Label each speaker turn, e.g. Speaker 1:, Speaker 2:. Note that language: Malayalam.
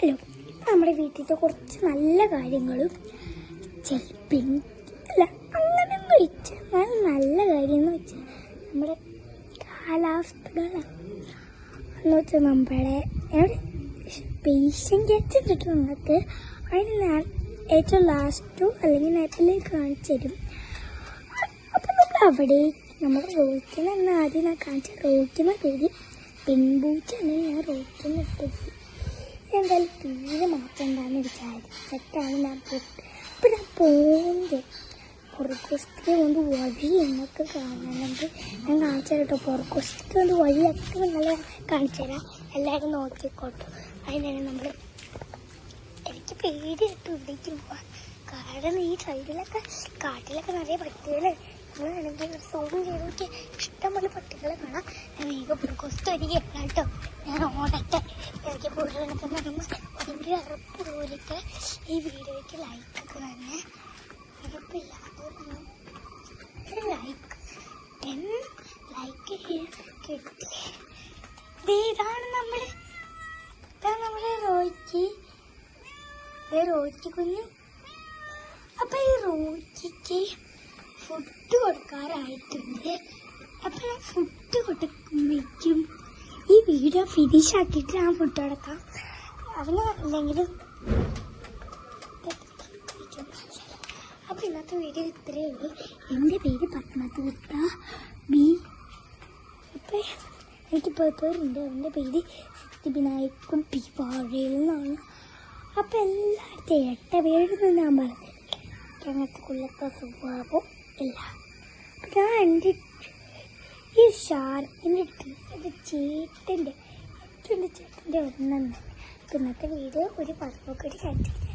Speaker 1: ഹലോ, നമ്മുടെ വീട്ടിലത്തെ കുറച്ച് നല്ല കാര്യങ്ങളും ചിലപ്പോൾ അല്ല അങ്ങനെയൊന്നും വെച്ചാൽ നല്ല കാര്യം എന്ന് വെച്ചാൽ നമ്മുടെ കാലാവസ്ഥകളാണ് എന്ന് വെച്ചാൽ നമ്മുടെ പേഷ്യൻ ക്യാച്ച് കിട്ടും നിങ്ങൾക്ക്. അതിന് ഞാൻ ഏറ്റവും ലാസ്റ്റോ അല്ലെങ്കിൽ നേരത്തിലേക്ക് കാണിച്ചു തരും. അപ്പം നമ്മൾ അവിടെ നമ്മുടെ റോയ്ക്കിനെ എന്ന ആദ്യം ഞാൻ കാണിച്ച റോയ്ക്കുന്ന പേര് പെൺപൂച്ചാണ്. ഞാൻ റോയ്ക്കുന്ന ഇട്ടത് എന്തായാലും തീരെ മാറ്റം എന്താണെന്ന് വിചാരിച്ചിട്ടാണ് ഞാൻ അപ്പം ഞാൻ പോകുന്നത്. പുറക്കോസ്റ്റയ്ക്ക് കൊണ്ട് വഴി എന്നൊക്കെ കാണണമെങ്കിൽ ഞാൻ കാണിച്ചു തരാം കേട്ടോ. പുറക്കോസ്റ്റയ്ക്ക് കൊണ്ട് വഴിയൊക്കെ നല്ല കാണിച്ചു തരാം. എല്ലാവരും നോക്കിക്കോട്ടോ. അതിനാണ് നമ്മൾ എനിക്ക് പേടിയായിട്ട് ഇവിടേക്ക് പോവാൻ. കാരണം ഈ സൈഡിലൊക്കെ കാട്ടിലൊക്കെ നിറയെ പട്ടികളെ വേണമെങ്കിൽ സൂം ചെയ്ത് നോക്കിയാൽ ഇഷ്ടംപോലെ പട്ടികളെ കാണാം. ഞാൻ വേഗം പുറക്കോസ്റ്റ് വരികയല്ല കേട്ടോ. ഞാൻ ഓടട്ടെ. എനിക്ക് പോരുന്നൊക്കെ പറയുമ്പോൾ ഒരു അറപ്പ് പോലൊക്കെ ഈ വീഡിയോയ്ക്ക് ലൈക്കൊക്കെ തന്നെ ഉറപ്പില്ല. ഒരു ലൈക്ക് 10 ലൈക്ക് കിട്ടില്ലേ. ഇതാണ് നമ്മുടെ റോയ്ക്ക് കുഞ്ഞു. അപ്പം ഈ റോയ്ക്ക് ഫുഡ് കൊടുക്കാറായിട്ടുണ്ട്. അപ്പം ഞാൻ ഫുഡ് കൊടുക്കുമ്പോഴേക്കും ഈ വീഡിയോ ഫിനിഷ് ആക്കിയിട്ട് ഞാൻ ഫുഡ് കൊടുക്കാം. അവന് എന്തെങ്കിലും അപ്പം ഇന്നത്തെ വീഡിയോ ഇത്രയേ ഉള്ളൂ. എൻ്റെ പേര് പത്മതീർത്ഥ ബി. അപ്പം എനിക്ക് പേരുണ്ട്. അവൻ്റെ പേര് സിദ്ധിവിനായക്കും പി വാഴയിൽ നിന്നാണ്. അപ്പം എല്ലായിടത്തും ഏട്ട പേരൊന്നും ഞാൻ പറഞ്ഞില്ല. അങ്ങനത്തെ കൊല്ലത്തെ സ്വഭാവം ഇല്ല. അപ്പം ഞാൻ എൻ്റെ ഈ ഷാർപ്പിൻ്റെ അടുത്ത് ചേട്ടൻ്റെ ഒരെണ്ണം. ഇന്നത്തെ വീഡിയോ ഒരു പതിപ്പൊക്കെ കാണിച്ചില്ല.